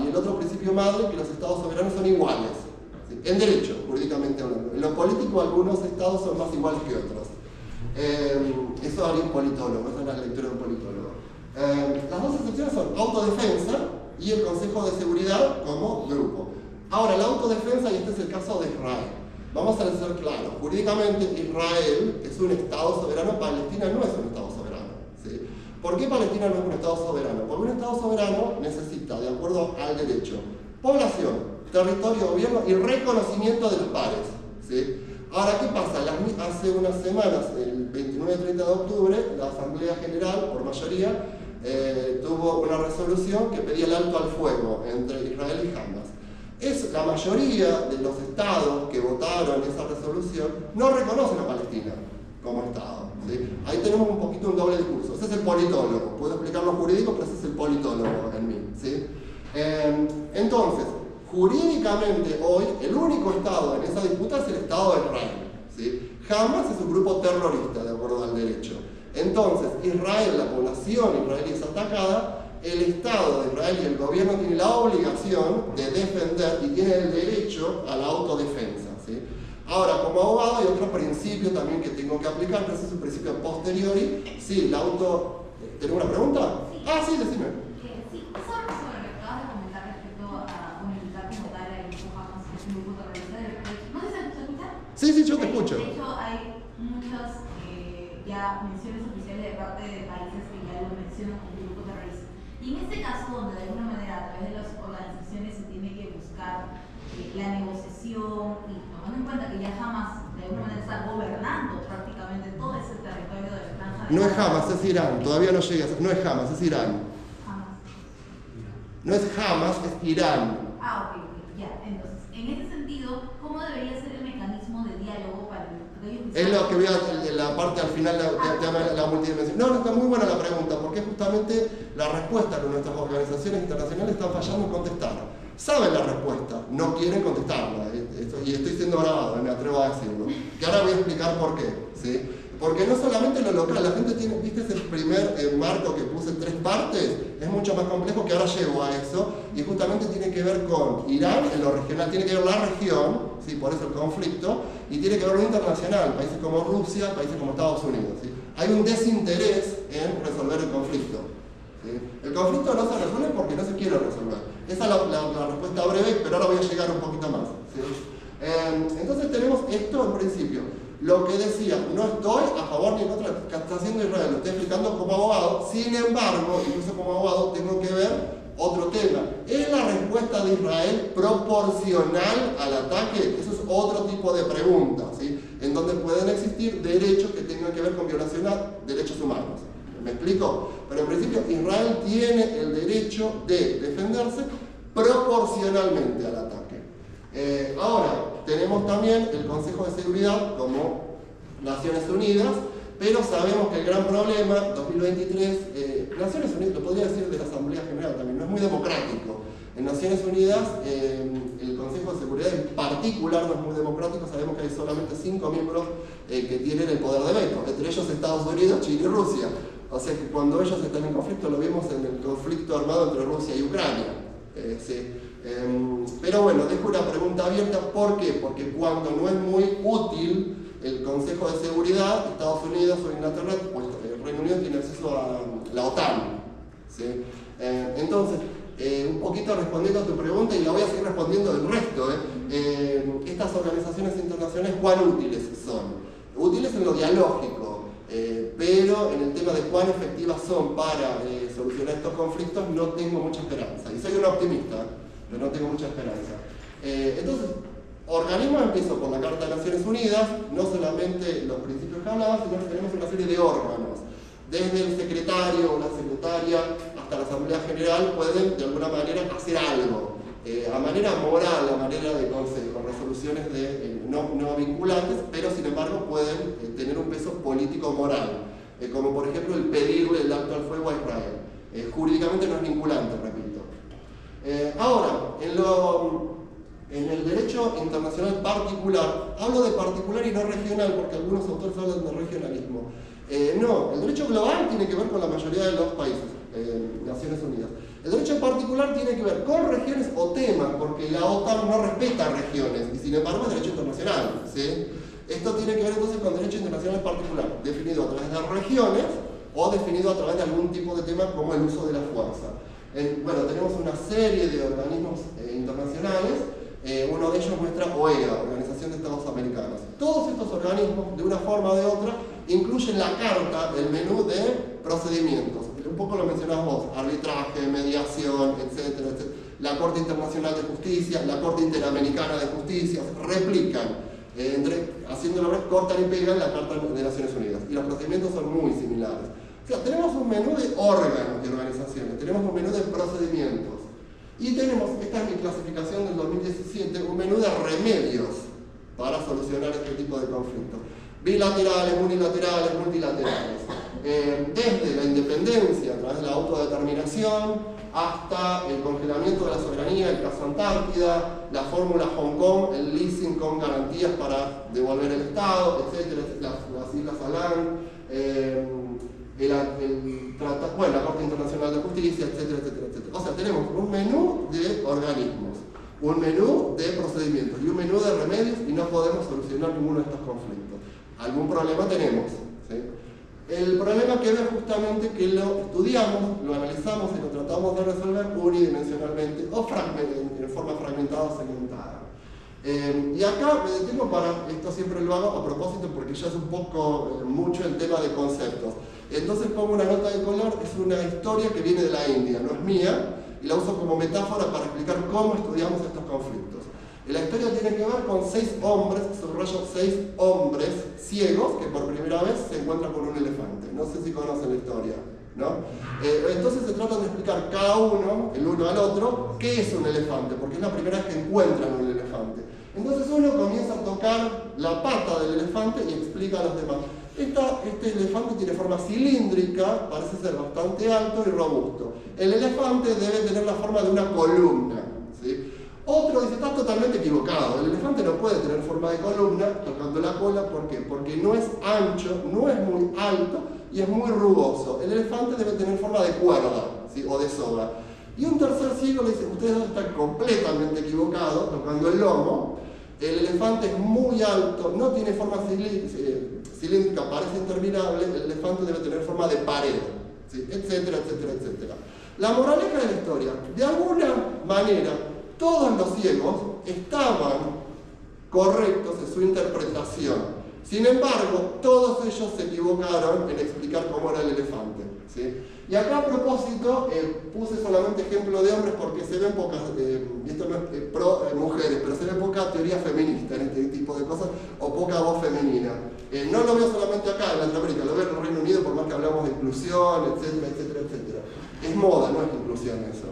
y el otro principio madre, que los estados soberanos son iguales, ¿sí? En derecho, jurídicamente hablando. En lo político, algunos estados son más iguales que otros. Eso haría un politólogo, esa es la lectura de un politólogo. Las dos excepciones son autodefensa y el Consejo de Seguridad como grupo. Ahora, la autodefensa, y este es el caso de Israel. Vamos a ser claros, jurídicamente Israel es un estado soberano, Palestina no es un estado soberano, ¿sí? ¿Por qué Palestina no es un estado soberano? Porque un estado soberano necesita, de acuerdo al derecho, población, territorio, gobierno y reconocimiento de los pares, ¿sí? Ahora, ¿qué pasa? Hace unas semanas, el 29 y 30 de octubre, la Asamblea General, por mayoría, tuvo una resolución que pedía el alto al fuego entre Israel y Hamas. La mayoría de los estados que votaron esa resolución no reconocen a Palestina como estado, ¿sí? Ahí tenemos un poquito un doble discurso. Ese es el politólogo. Puedo explicar lo jurídico, pero ese es el politólogo en mí, ¿sí? Entonces, jurídicamente hoy, el único estado en esa disputa es el Estado de Israel, ¿sí? Hamas es un grupo terrorista, de acuerdo al derecho. Entonces, Israel, la población israelí es atacada, el Estado de Israel y el gobierno tiene la obligación de defender y tiene el derecho a la autodefensa, ¿sí? Ahora, como abogado hay otro principio también que tengo que aplicar, pero ese es un principio posteriori. Sí, ¿Tengo una pregunta? Sí, decime. Sí, eso sobre lo que acabas de comentar respecto a unificar como tal el grupo Hamas, que es un grupo terrorista. ¿No sé si se escucha? Sí, yo te escucho. De hecho, hay muchas ya menciones oficiales de parte de países que ya lo mencionan como grupo terrorista. Y en este caso, donde de alguna manera a través de las organizaciones se tiene que buscar la negociación y tomando en cuenta que ya Hamas de alguna manera está gobernando prácticamente todo ese territorio de la franja de... No es Hamas, es Irán, todavía no llega, no es Hamas, es Irán. Hamas. No es Hamas, es Irán. Ok, ya. Entonces, en ese sentido, ¿cómo debería ser el mecanismo de diálogo para aquellos que... Es lo que voy a, la parte al final, la multidimensión. No, está muy buena la pregunta, porque justamente la respuesta que nuestras organizaciones internacionales están fallando en contestar. Saben la respuesta, no quieren contestarla, y estoy siendo grabado, me atrevo a decirlo. Que ahora voy a explicar por qué, ¿sí? Porque no solamente lo local, la gente tiene, viste ese primer marco que puse en 3 partes, es mucho más complejo que ahora llego a eso, y justamente tiene que ver con Irán, en lo regional, tiene que ver la región, ¿sí? Por eso el conflicto, y tiene que ver lo internacional, países como Rusia, países como Estados Unidos, ¿sí? Hay un desinterés en resolver el conflicto, ¿sí? El conflicto no se resuelve porque no se quiere resolver. Esa es la respuesta breve, pero ahora voy a llegar un poquito más, ¿sí? Entonces tenemos esto en principio. Lo que decía, no estoy a favor ni en contra de lo que está haciendo Israel, lo estoy explicando como abogado. Sin embargo, incluso como abogado tengo que ver otro tema. ¿Es la respuesta de Israel proporcional al ataque? Eso es otro tipo de pregunta, ¿sí? En donde pueden existir derechos que tengan que ver con violación a derechos humanos. ¿Me explico? Pero en principio Israel tiene el derecho de defenderse proporcionalmente al ataque. Ahora, tenemos también el Consejo de Seguridad como Naciones Unidas, pero sabemos que el gran problema, 2023, Naciones Unidas, lo podría decir de la Asamblea General también, no es muy democrático. En Naciones Unidas, el Consejo de Seguridad en particular no es muy democrático, sabemos que hay solamente 5 miembros que tienen el poder de veto, entre ellos Estados Unidos, China y Rusia. O sea que cuando ellos están en conflicto, lo vimos en el conflicto armado entre Rusia y Ucrania. ¿Sí? Pero bueno, dejo una pregunta abierta. ¿Por qué? Porque cuando no es muy útil el Consejo de Seguridad, Estados Unidos o Inglaterra, pues el Reino Unido tiene acceso a la OTAN. ¿Sí? Entonces, un poquito respondiendo a tu pregunta, y la voy a seguir respondiendo del resto, estas organizaciones internacionales, ¿cuán útiles son? Útiles en lo dialógico, pero en el tema de cuán efectivas son para solucionar estos conflictos no tengo mucha esperanza. Y soy un optimista, pero no tengo mucha esperanza. Entonces, organismos, empiezo por la Carta de Naciones Unidas, no solamente los principios que hablaba, sino que tenemos una serie de órganos. Desde el secretario o la secretaria hasta la Asamblea General pueden de alguna manera hacer algo. A manera moral, a manera de consejo, resoluciones no vinculantes, pero sin embargo pueden tener un peso político-moral, como por ejemplo el pedirle el alto al fuego a Israel. Jurídicamente no es vinculante, repito. Ahora, en el derecho internacional particular, hablo de particular y no regional, porque algunos autores hablan de regionalismo. No, el derecho global tiene que ver con la mayoría de los países, Naciones Unidas. El derecho en particular tiene que ver con regiones o temas, porque la OTAN no respeta regiones, y sin embargo es derecho internacional, ¿sí? Esto tiene que ver entonces con derecho internacional en particular, definido a través de regiones o definido a través de algún tipo de tema como el uso de la fuerza. Bueno, tenemos una serie de organismos internacionales, uno de ellos es nuestra OEA, Organización de Estados Americanos. Todos estos organismos, de una forma o de otra, incluyen la carta, el menú de procedimientos. Un poco lo mencionás vos, arbitraje, mediación, etcétera, etcétera. La Corte Internacional de Justicia, la Corte Interamericana de Justicia, replican, haciéndolo ver, cortan y pegan la Carta de Naciones Unidas. Y los procedimientos son muy similares. O sea, tenemos un menú de órganos de organizaciones, tenemos un menú de procedimientos. Y tenemos, esta es mi clasificación del 2017, un menú de remedios para solucionar este tipo de conflictos. Bilaterales, unilaterales, multilaterales. Desde la independencia, a través de la autodeterminación, hasta el congelamiento de la soberanía, el caso Antártida, la fórmula Hong Kong, el leasing con garantías para devolver el Estado, etcétera, las Islas Alang, la Corte Internacional de Justicia, etcétera, etcétera, etcétera. O sea, tenemos un menú de organismos, un menú de procedimientos y un menú de remedios y no podemos solucionar ninguno de estos conflictos. Algún problema tenemos, ¿sí? El problema que veo justamente que lo estudiamos, lo analizamos y lo tratamos de resolver unidimensionalmente o en forma fragmentada o segmentada. Y acá me detengo esto siempre lo hago a propósito porque ya es un poco mucho el tema de conceptos. Entonces pongo una nota de color, es una historia que viene de la India, no es mía, y la uso como metáfora para explicar cómo estudiamos estos conflictos. La historia tiene que ver con 6 hombres, subrayo 6 hombres ciegos que por primera vez se encuentran con un elefante. No sé si conocen la historia, ¿no? Entonces se trata de explicar cada uno, el uno al otro, qué es un elefante, porque es la primera vez que encuentran un elefante. Entonces uno comienza a tocar la pata del elefante y explica a los demás. Este elefante tiene forma cilíndrica, parece ser bastante alto y robusto. El elefante debe tener la forma de una columna, ¿sí? Otro dice, está totalmente equivocado, el elefante no puede tener forma de columna tocando la cola, ¿por qué? Porque no es ancho, no es muy alto y es muy rugoso. El elefante debe tener forma de cuerda, ¿sí? O de soga. Y un tercer ciego le dice, ustedes están completamente equivocados tocando el lomo. El elefante es muy alto, no tiene forma cilíndrica, parece interminable, el elefante debe tener forma de pared, ¿sí? Etcétera, etcétera, etcétera. La moraleja de la historia, de alguna manera, todos los ciegos estaban correctos en su interpretación. Sin embargo, todos ellos se equivocaron en explicar cómo era el elefante, ¿sí? Y acá a propósito puse solamente ejemplo de hombres porque se ven pocas, y esto no es pro mujeres, pero se ve poca teoría feminista en este tipo de cosas o poca voz femenina. No lo veo solamente acá en Latinoamérica, lo veo en el Reino Unido por más que hablamos de inclusión, etcétera, etcétera, etcétera. Es moda, no es inclusión eso.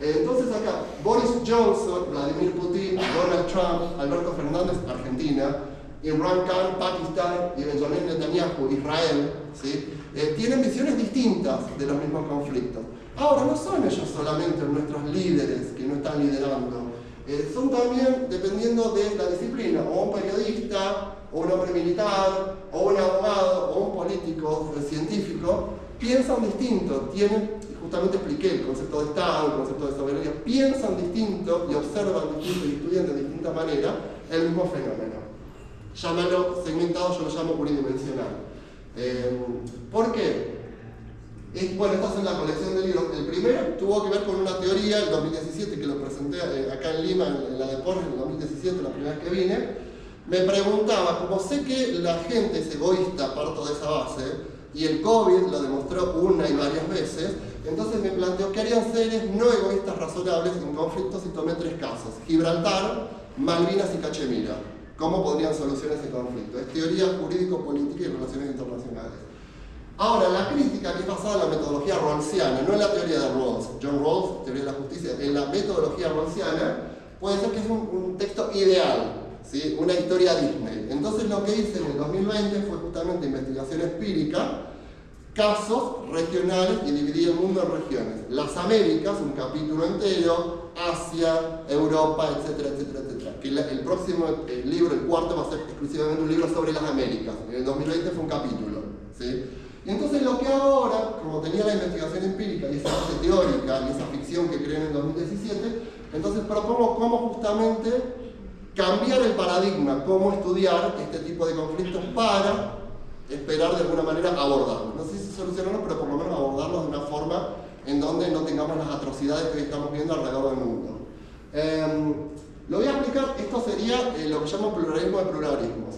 Entonces acá, Boris Johnson, Vladimir Putin, Donald Trump, Alberto Fernández, Argentina, Imran Khan, Pakistán y Benjamin Netanyahu, Israel, ¿sí? Tienen visiones distintas de los mismos conflictos. Ahora, no son ellos solamente nuestros líderes que no están liderando, son también, dependiendo de la disciplina, o un periodista, o un hombre militar, o un abogado, o un político científico, piensan distinto, justamente expliqué el concepto de Estado, el concepto de soberanía, piensan distinto y observan distinto y estudian de distinta manera el mismo fenómeno. Llámalo segmentado, yo lo llamo unidimensional. ¿Por qué? Bueno, esta es la colección de libros. El primero tuvo que ver con una teoría, el 2017, que lo presenté acá en Lima, en la de Porres, en el 2017, la primera vez que vine. Me preguntaba, como sé que la gente es egoísta, parto de esa base, y el COVID lo demostró una y varias veces, entonces me planteó que harían seres no egoístas razonables en conflictos y tomé 3 casos: Gibraltar, Malvinas y Cachemira. ¿Cómo podrían solucionar ese conflicto? Es teoría jurídico-política y relaciones internacionales. Ahora, la crítica que es basada en la metodología rawlsiana, no en la teoría de Rawls, John Rawls, teoría de la justicia, en la metodología rawlsiana, puede ser que es un texto ideal, ¿sí? Una historia Disney. Entonces lo que hice en el 2020 fue justamente investigación empírica, casos regionales y dividí el mundo en regiones. Las Américas, un capítulo entero, Asia, Europa, etcétera, etcétera, etcétera. Que el próximo libro, el cuarto, va a ser exclusivamente un libro sobre las Américas. En el 2020 fue un capítulo, ¿sí? Y entonces lo que hago ahora, como tenía la investigación empírica y esa base teórica y esa ficción que creé en el 2017, entonces propongo cómo justamente cambiar el paradigma, cómo estudiar este tipo de conflictos para esperar de alguna manera abordarlos. No sé si solucionarlos, pero por lo menos abordarlos de una forma en donde no tengamos las atrocidades que hoy estamos viendo alrededor del mundo. Lo voy a explicar, esto sería lo que llamo pluralismo de pluralismos.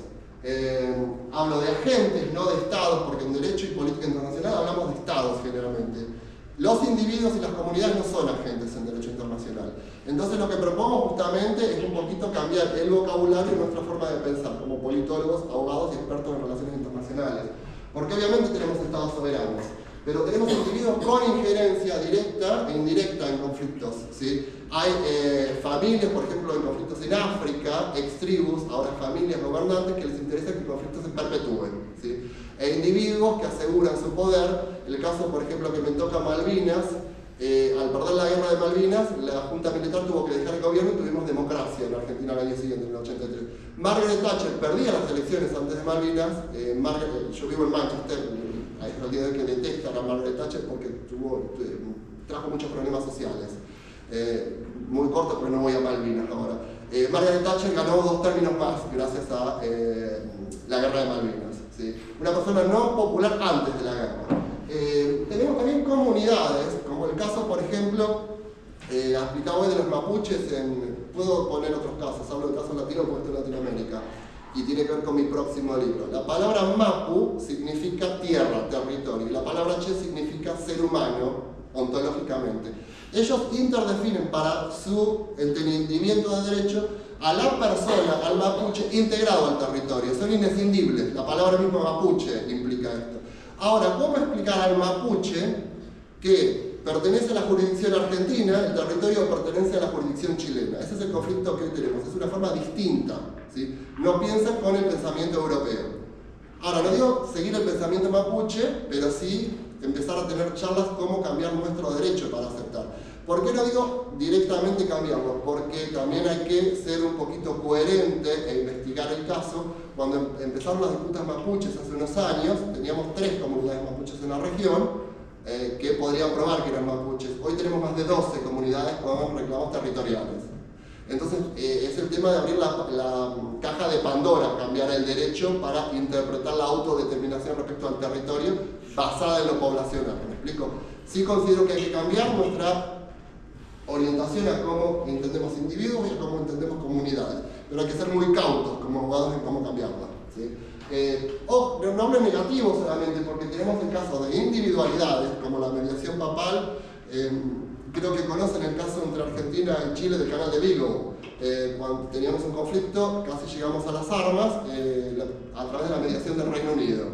Hablo de agentes, no de estados, porque en derecho y política internacional hablamos de estados generalmente. Los individuos y las comunidades no son agentes en derecho internacional. Entonces lo que propongo justamente es un poquito cambiar el vocabulario y nuestra forma de pensar como politólogos, abogados y expertos en relaciones internacionales. Porque obviamente tenemos estados soberanos, pero tenemos individuos con injerencia directa e indirecta en conflictos, ¿sí? Hay familias, por ejemplo, en conflictos en África, ex-tribus, ahora familias gobernantes que les interesa que el conflicto se perpetúen, ¿sí? E individuos que aseguran su poder. El caso, por ejemplo, que me toca Malvinas, al perder la guerra de Malvinas, la Junta Militar tuvo que dejar el gobierno y tuvimos democracia en Argentina al año siguiente, en el 83. Margaret Thatcher perdía las elecciones antes de Malvinas. Yo vivo en Manchester, hay realidad que detestan a Margaret Thatcher porque trajo muchos problemas sociales. Muy corto, pero no voy a Malvinas ahora. Margaret Thatcher ganó 2 términos más gracias a la guerra de Malvinas, ¿sí? Una persona no popular antes de la guerra. Tenemos también comunidades, como el caso, por ejemplo, explicaba hoy de los mapuches. Puedo poner otros casos, hablo de casos latinos porque estoy en Latinoamérica y tiene que ver con mi próximo libro. La palabra mapu significa tierra, territorio, y la palabra che significa ser humano, ontológicamente. Ellos interdefinen para su entendimiento de derecho a la persona, al mapuche, integrado al territorio. Son inescindibles. La palabra misma mapuche implica esto. Ahora, ¿cómo explicar al mapuche que pertenece a la jurisdicción argentina, el territorio pertenece a la jurisdicción chilena? Ese es el conflicto que hoy tenemos. Es una forma distinta, ¿sí? No piensa con el pensamiento europeo. Ahora, no digo seguir el pensamiento mapuche, pero sí empezar a tener charlas cómo cambiar nuestro derecho para aceptar. ¿Por qué no digo directamente cambiarlo? Porque también hay que ser un poquito coherente e investigar el caso. Cuando empezaron las disputas mapuches hace unos años, teníamos 3 comunidades mapuches en la región que podrían probar que eran mapuches. Hoy tenemos más de 12 comunidades con reclamos territoriales. Entonces es el tema de abrir la caja de Pandora, cambiar el derecho para interpretar la autodeterminación respecto al territorio basada en lo poblacional. ¿Me explico? Sí considero que hay que cambiar nuestra orientación a cómo entendemos individuos y a cómo entendemos comunidades, pero hay que ser muy cautos como abogados en cómo cambiarla, ¿sí? No hablo negativo solamente, porque tenemos el caso de individualidades como la mediación papal. Creo que conocen el caso entre Argentina y Chile del Canal de Vigo. Cuando teníamos un conflicto, casi llegamos a las armas a través de la mediación del Reino Unido.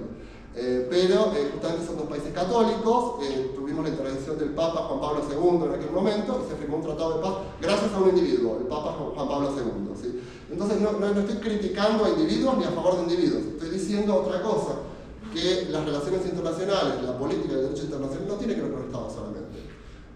Pero justamente son 2 países católicos. Tuvimos la intervención del Papa Juan Pablo II en aquel momento y se firmó un tratado de paz gracias a un individuo, el Papa Juan Pablo II, ¿sí? Entonces no estoy criticando a individuos ni a favor de individuos, estoy diciendo otra cosa, que las relaciones internacionales, la política del derecho internacional no tiene que ver con el Estado solamente.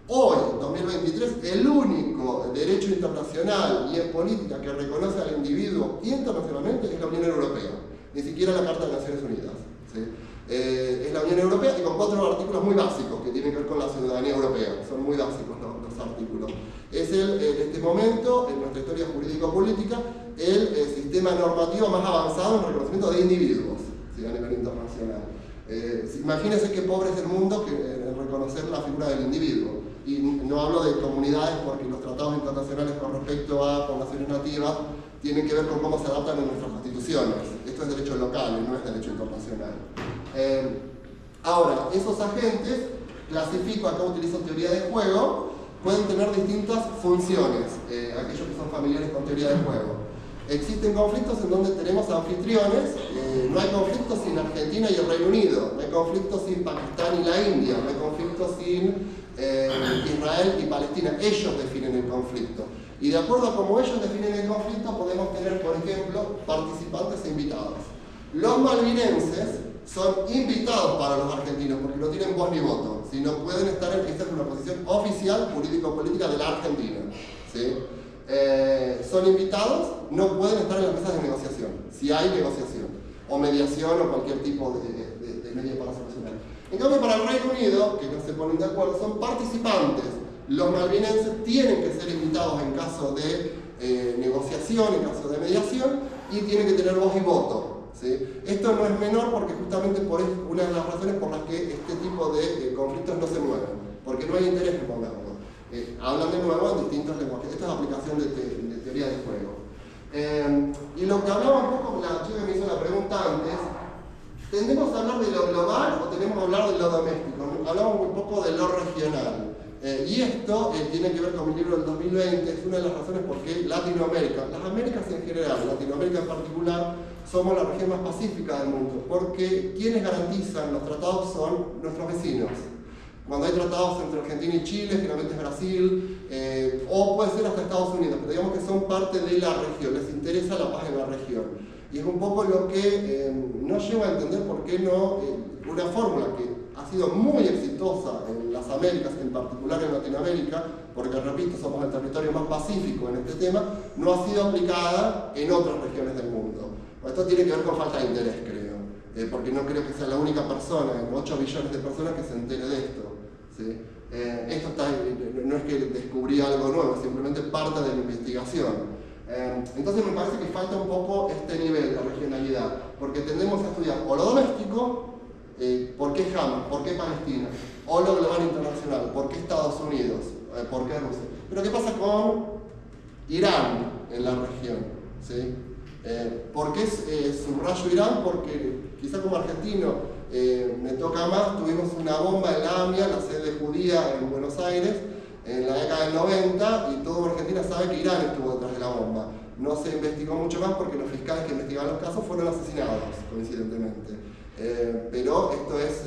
Hoy, 2023, el único derecho internacional y en política que reconoce al individuo internacionalmente es la Unión Europea, ni siquiera la Carta de Naciones Unidas, ¿sí? Es la Unión Europea y con 4 artículos muy básicos que tienen que ver con la ciudadanía europea. Son muy básicos los artículos. Es en este momento, en nuestra historia jurídico-política, el sistema normativo más avanzado en reconocimiento de individuos, ¿sí? A nivel internacional. Imagínense qué pobre es el mundo que reconocer la figura del individuo. Y no hablo de comunidades porque los tratados internacionales con respecto a poblaciones nativas tienen que ver con cómo se adaptan en nuestras constituciones. Esto es derecho local y no es derecho internacional. Ahora, esos agentes, clasifico, acá utilizo teoría de juego, pueden tener distintas funciones, aquellos que son familiares con teoría de juego. Existen conflictos en donde tenemos anfitriones. No hay conflictos sin Argentina y el Reino Unido, no hay conflictos sin Pakistán y la India, no hay conflictos sin Israel y Palestina. Ellos definen el conflicto. Y de acuerdo a cómo ellos definen el conflicto, podemos tener, por ejemplo, participantes e invitados. Los malvinenses son invitados para los argentinos porque no tienen voz ni voto. Si no pueden estar esta es una posición oficial jurídico-política de la Argentina, ¿sí? Son invitados, no pueden estar en las mesas de negociación, si hay negociación, o mediación o cualquier tipo de medio para solucionar. En cambio, para el Reino Unido, que no se ponen de acuerdo, son participantes. Los malvinenses tienen que ser invitados en caso de negociación, en caso de mediación, y tienen que tener voz y voto, ¿sí? Esto no es menor porque justamente por una de las razones por las que este tipo de conflictos no se mueven, porque no hay interés en moverlo. Hablan de nuevo en distintos lenguajes. Esta es aplicación de teoría de juego. Y lo que hablaba un poco, la chica que me hizo la pregunta antes, ¿tendemos a hablar de lo global o tenemos que hablar de lo doméstico? Hablamos un poco de lo regional. Y esto tiene que ver con mi libro del 2020, es una de las razones por qué Latinoamérica, las Américas en general, Latinoamérica en particular, somos la región más pacífica del mundo, porque quienes garantizan los tratados son nuestros vecinos. Cuando hay tratados entre Argentina y Chile, generalmente es Brasil, o puede ser hasta Estados Unidos, pero digamos que son parte de la región, les interesa la paz en la región. Y es un poco lo que no llevo a entender por qué no, una fórmula que ha sido muy exitosa en las Américas, en particular en Latinoamérica, porque repito, somos el territorio más pacífico en este tema, no ha sido aplicada en otras regiones del mundo. Esto tiene que ver con falta de interés, creo, porque no creo que sea la única persona, en 8 billones de personas, que se entere de esto, ¿sí? Esto no es que descubrí algo nuevo, es simplemente parte de la investigación. Entonces me parece que falta un poco este nivel de regionalidad, porque tendemos a estudiar o lo doméstico, ¿por qué Hamas? ¿Por qué Palestina? O lo global internacional, ¿por qué Estados Unidos? ¿Por qué Rusia? Pero ¿qué pasa con Irán en la región? ¿Sí? ¿Por qué subrayo Irán? Porque quizá como argentino me toca más, tuvimos una bomba en la AMIA, la sede judía en Buenos Aires, en la década del 90, y toda Argentina sabe que Irán estuvo detrás de la bomba. No se investigó mucho más porque los fiscales que investigaban los casos fueron asesinados, coincidentemente. Pero esto es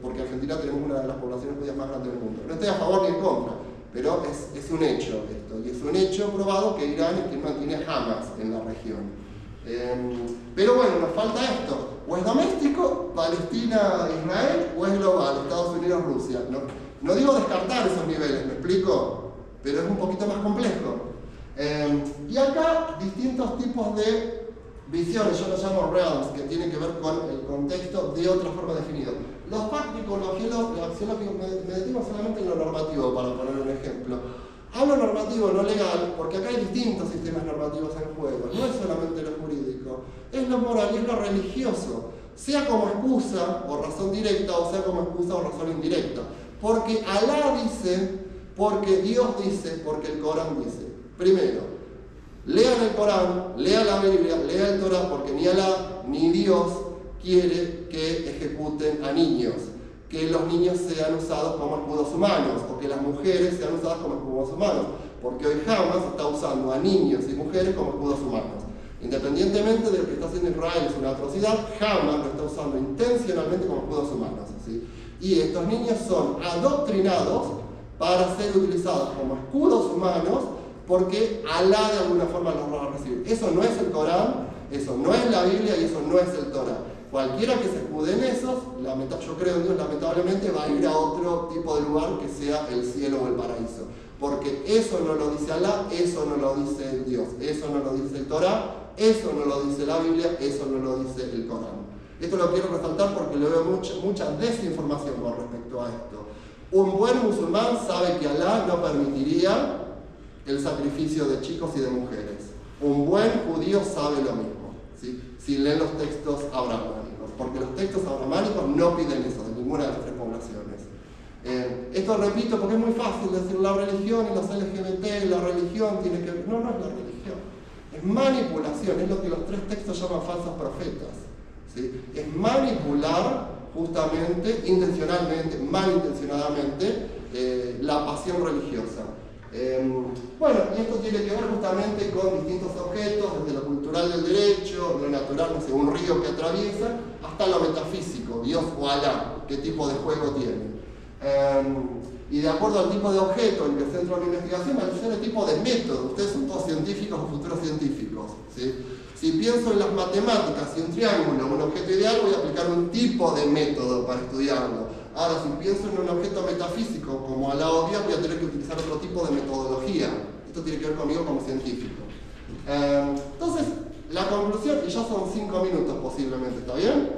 porque Argentina tenemos una de las poblaciones judías más grandes del mundo. No estoy a favor ni en contra, pero es un hecho esto, y es un hecho probado que Irán es quien mantiene Hamas en la región. Pero bueno, nos falta esto. O es doméstico, Palestina, Israel, o es global, Estados Unidos, Rusia. No digo descartar esos niveles, ¿me explico? Pero es un poquito más complejo. Y acá distintos tipos de visiones, yo los llamo realms, que tienen que ver con el contexto de otra forma definida. Los fácticos, los axiológicos, me detengo solamente en lo normativo para poner un ejemplo. Hablo normativo, no legal, porque acá hay distintos sistemas normativos en juego. No es solamente lo jurídico, es lo moral y es lo religioso, sea como excusa o razón directa, o sea como excusa o razón indirecta. Porque Alá dice, porque Dios dice, porque el Corán dice. Primero, lean el Corán, lean la Biblia, lean el Torah, porque ni Alá ni Dios quiere que ejecuten a niños, que los niños sean usados como escudos humanos, o que las mujeres sean usadas como escudos humanos, porque hoy Hamas está usando a niños y mujeres como escudos humanos. Independientemente de lo que está haciendo Israel, es una atrocidad, Hamas lo está usando intencionalmente como escudos humanos, ¿sí? Y estos niños son adoctrinados para ser utilizados como escudos humanos, porque Alá de alguna forma los va a recibir. Eso no es el Corán, eso no es la Biblia y eso no es el Torah. Cualquiera que se escude en esos, yo creo en Dios, lamentablemente va a ir a otro tipo de lugar que sea el cielo o el paraíso. Porque eso no lo dice Alá, eso no lo dice Dios, eso no lo dice el Torah, eso no lo dice la Biblia, eso no lo dice el Corán. Esto lo quiero resaltar porque le veo mucha desinformación con respecto a esto. Un buen musulmán sabe que Alá no permitiría el sacrificio de chicos y de mujeres. Un buen judío sabe lo mismo, ¿sí? Si leen los textos abrahámicos, porque los textos abrahámicos no piden eso de ninguna de las tres poblaciones. Esto repito porque es muy fácil decir la religión y los LGBT, la religión tiene que ver. No, no es la religión, es manipulación, es lo que los tres textos llaman falsos profetas, ¿sí? Es manipular justamente, intencionalmente, malintencionadamente, la pasión religiosa. Bueno, y esto tiene que ver justamente con distintos objetos, desde lo cultural del derecho, lo natural, no sé, un río que atraviesa, hasta lo metafísico, Dios o Alá, qué tipo de juego tiene. Y de acuerdo al tipo de objeto en que centro la investigación, al ser el tipo de método, ustedes son todos científicos o futuros científicos, ¿sí? Si pienso en las matemáticas y un triángulo, un objeto ideal, voy a aplicar un tipo de método para estudiarlo. Ahora, si pienso en un objeto metafísico como Alá o Dios, voy a tener que utilizar otro tipo de metodología. Esto tiene que ver conmigo como científico. Entonces, la conclusión, y ya son 5 minutos posiblemente, ¿está bien?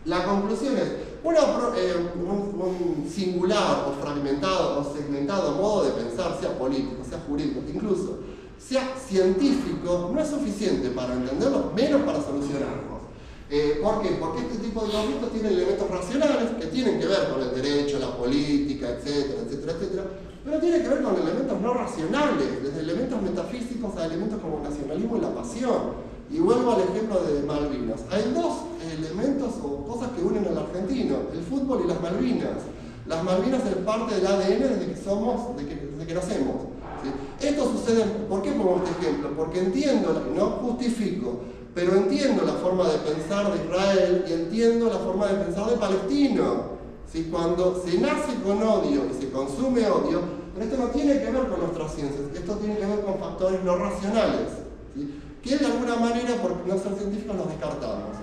La conclusión es, un singular o fragmentado o segmentado modo de pensar, sea político, sea jurídico, incluso sea científico, no es suficiente para entenderlo, menos para solucionarlos. ¿Por qué? Porque este tipo de conflictos tienen elementos racionales que tienen que ver con el derecho, la política, etcétera, etcétera, etcétera, pero tiene que ver con elementos no racionales, desde elementos metafísicos a elementos como el nacionalismo y la pasión. Y vuelvo al ejemplo de Malvinas. Hay dos elementos o cosas que unen al argentino, el fútbol y las Malvinas. Las Malvinas es parte del ADN desde que nacemos. ¿Sí? Esto sucede, ¿por qué pongo este ejemplo? Porque entiendo, no justifico, pero entiendo la forma de pensar de Israel y entiendo la forma de pensar de Palestino. ¿Sí? Cuando se nace con odio y se consume odio, pero esto no tiene que ver con nuestras ciencias, esto tiene que ver con factores no racionales. ¿Sí? Que de alguna manera, por no ser científicos, los descartamos.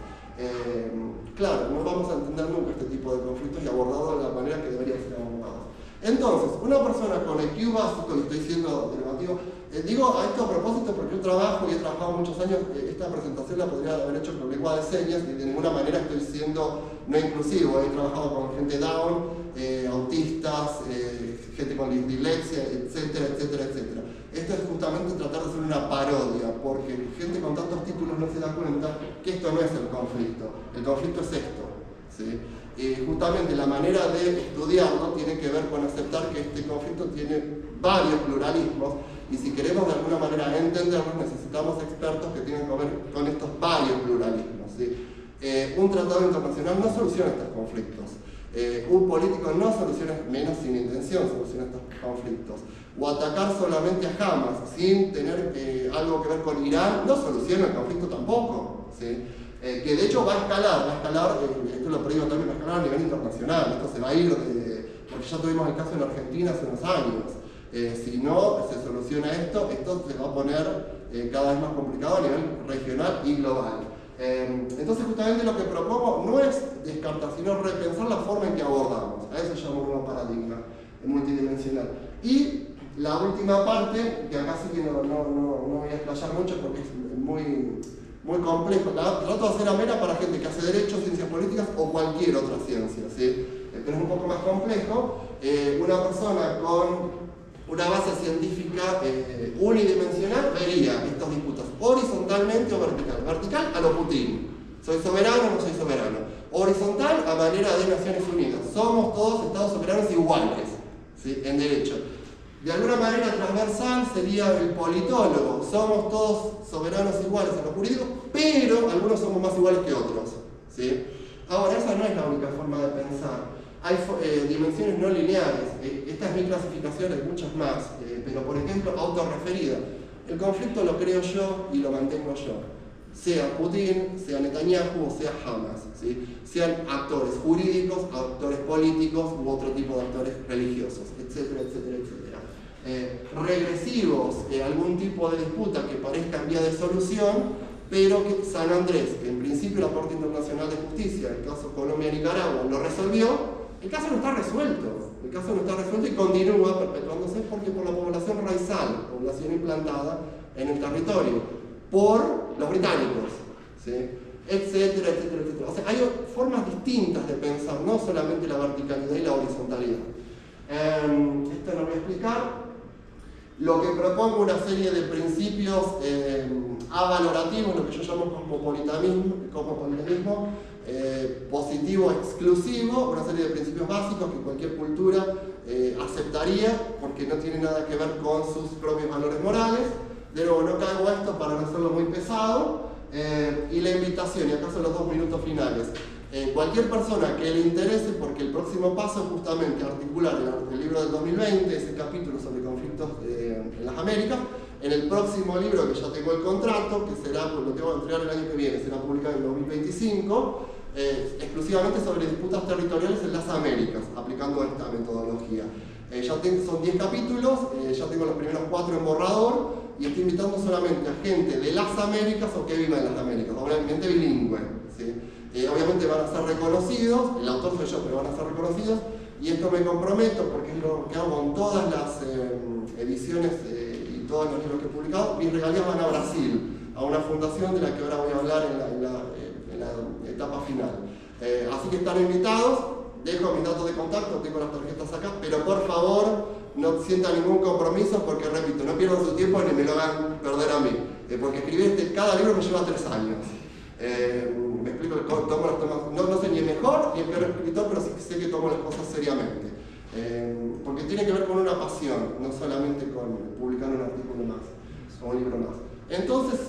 Claro, no vamos a entender nunca este tipo de conflictos y abordarlo de la manera que debería ser abordado. Entonces, una persona con IQ básico, y estoy siendo derivativo, digo a esto a propósito porque yo trabajo y he trabajado muchos años, esta presentación la podría haber hecho con lengua de señas y de ninguna manera estoy siendo no inclusivo. He trabajado con gente down, autistas, gente con dislexia, etcétera, etcétera, etcétera. Esto es justamente tratar de hacer una parodia, porque gente con tantos títulos no se da cuenta que esto no es el conflicto es esto. ¿Sí? Justamente la manera de estudiarlo tiene que ver con aceptar que este conflicto tiene varios pluralismos y si queremos de alguna manera entenderlos necesitamos expertos que tienen que ver con estos varios pluralismos. ¿Sí? Un tratado internacional no soluciona estos conflictos. Un político no soluciona, menos sin intención, soluciona estos conflictos. O atacar solamente a Hamas sin tener algo que ver con Irán no soluciona el conflicto tampoco. ¿Sí? Que de hecho va a escalar, esto lo predigo también, va a escalar a nivel internacional, esto se va a ir, porque ya tuvimos el caso en Argentina hace unos años. Si no se soluciona esto se va a poner cada vez más complicado a nivel regional y global. Entonces justamente lo que propongo no es descartar, sino repensar la forma en que abordamos. A eso llamo un nuevo paradigma multidimensional. Y la última parte, que acá sí que no voy a explayar mucho porque es muy complejo, trato de hacer amena para gente que hace derecho, ciencias políticas o cualquier otra ciencia, ¿sí? Pero es un poco más complejo. Una persona con una base científica unidimensional vería estas disputas horizontalmente o vertical. Vertical a lo Putin. ¿Soy soberano o no soy soberano? Horizontal a manera de Naciones Unidas. Somos todos estados soberanos iguales, ¿sí? En derecho. De alguna manera transversal sería el politólogo. Somos todos soberanos iguales en lo jurídico, pero algunos somos más iguales que otros. ¿Sí? Ahora, esa no es la única forma de pensar. Hay dimensiones no lineales. Esta es mi clasificación, hay muchas más. Pero, por ejemplo, autorreferida. El conflicto lo creo yo y lo mantengo yo. Sea Putin, sea Netanyahu o sea Hamas. ¿Sí? Sean actores jurídicos, actores políticos u otro tipo de actores religiosos, etcétera, etcétera, etcétera. Regresivos, algún tipo de disputa que parezca en vía de solución, pero que San Andrés, que en principio la Corte Internacional de Justicia, el caso Colombia-Nicaragua, lo resolvió, el caso no está resuelto. El caso no está resuelto y continúa perpetuándose porque por la población raizal, población implantada en el territorio, por los británicos, ¿sí? Etcétera, etcétera, etcétera. O sea, hay formas distintas de pensar, no solamente la verticalidad y la horizontalidad. Esto no voy a explicar. Lo que propongo una serie de principios avalorativos, lo que yo llamo cosmopolitanismo, positivo exclusivo, una serie de principios básicos que cualquier cultura aceptaría porque no tiene nada que ver con sus propios valores morales. De nuevo, no caigo a esto para no hacerlo muy pesado. Y la invitación, y acá son los 2 minutos finales. Cualquier persona que le interese, porque el próximo paso es justamente articular el libro del 2020, ese capítulo sobre conflictos en las Américas, en el próximo libro que ya tengo el contrato, que será, lo tengo que entregar el año que viene, será publicado en 2025, exclusivamente sobre disputas territoriales en las Américas, aplicando esta metodología. Son 10 capítulos, ya tengo los primeros 4 en borrador, y estoy invitando solamente a gente de las Américas o que viva en las Américas, obviamente bilingüe. ¿Sí? Obviamente van a ser reconocidos, el autor soy yo, pero van a ser reconocidos, y esto me comprometo porque es lo que hago con todas las ediciones y todos los libros que he publicado. Mis regalías van a Brasil, a una fundación de la que ahora voy a hablar en la etapa final. Así que están invitados, dejo mis datos de contacto, tengo las tarjetas acá, pero por favor no sientan ningún compromiso porque, repito, no pierdan su tiempo ni me lo hagan perder a mí, porque escribir cada libro me lleva 3 años. Me explico, no soy ni el mejor ni el peor escritor, pero sí sé que tomo las cosas seriamente. Porque tiene que ver con una pasión, no solamente con publicar un artículo más o un libro más. Entonces,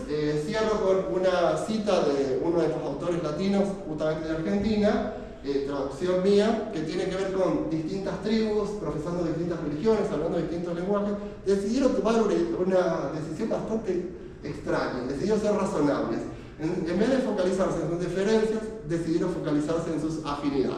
cierro con una cita de uno de los autores latinos, justamente de Argentina, traducción mía, que tiene que ver con distintas tribus, profesando distintas religiones, hablando de distintos lenguajes, decidieron tomar una decisión bastante extraña, decidieron ser razonables. En vez de focalizarse en sus diferencias, decidieron focalizarse en sus afinidades.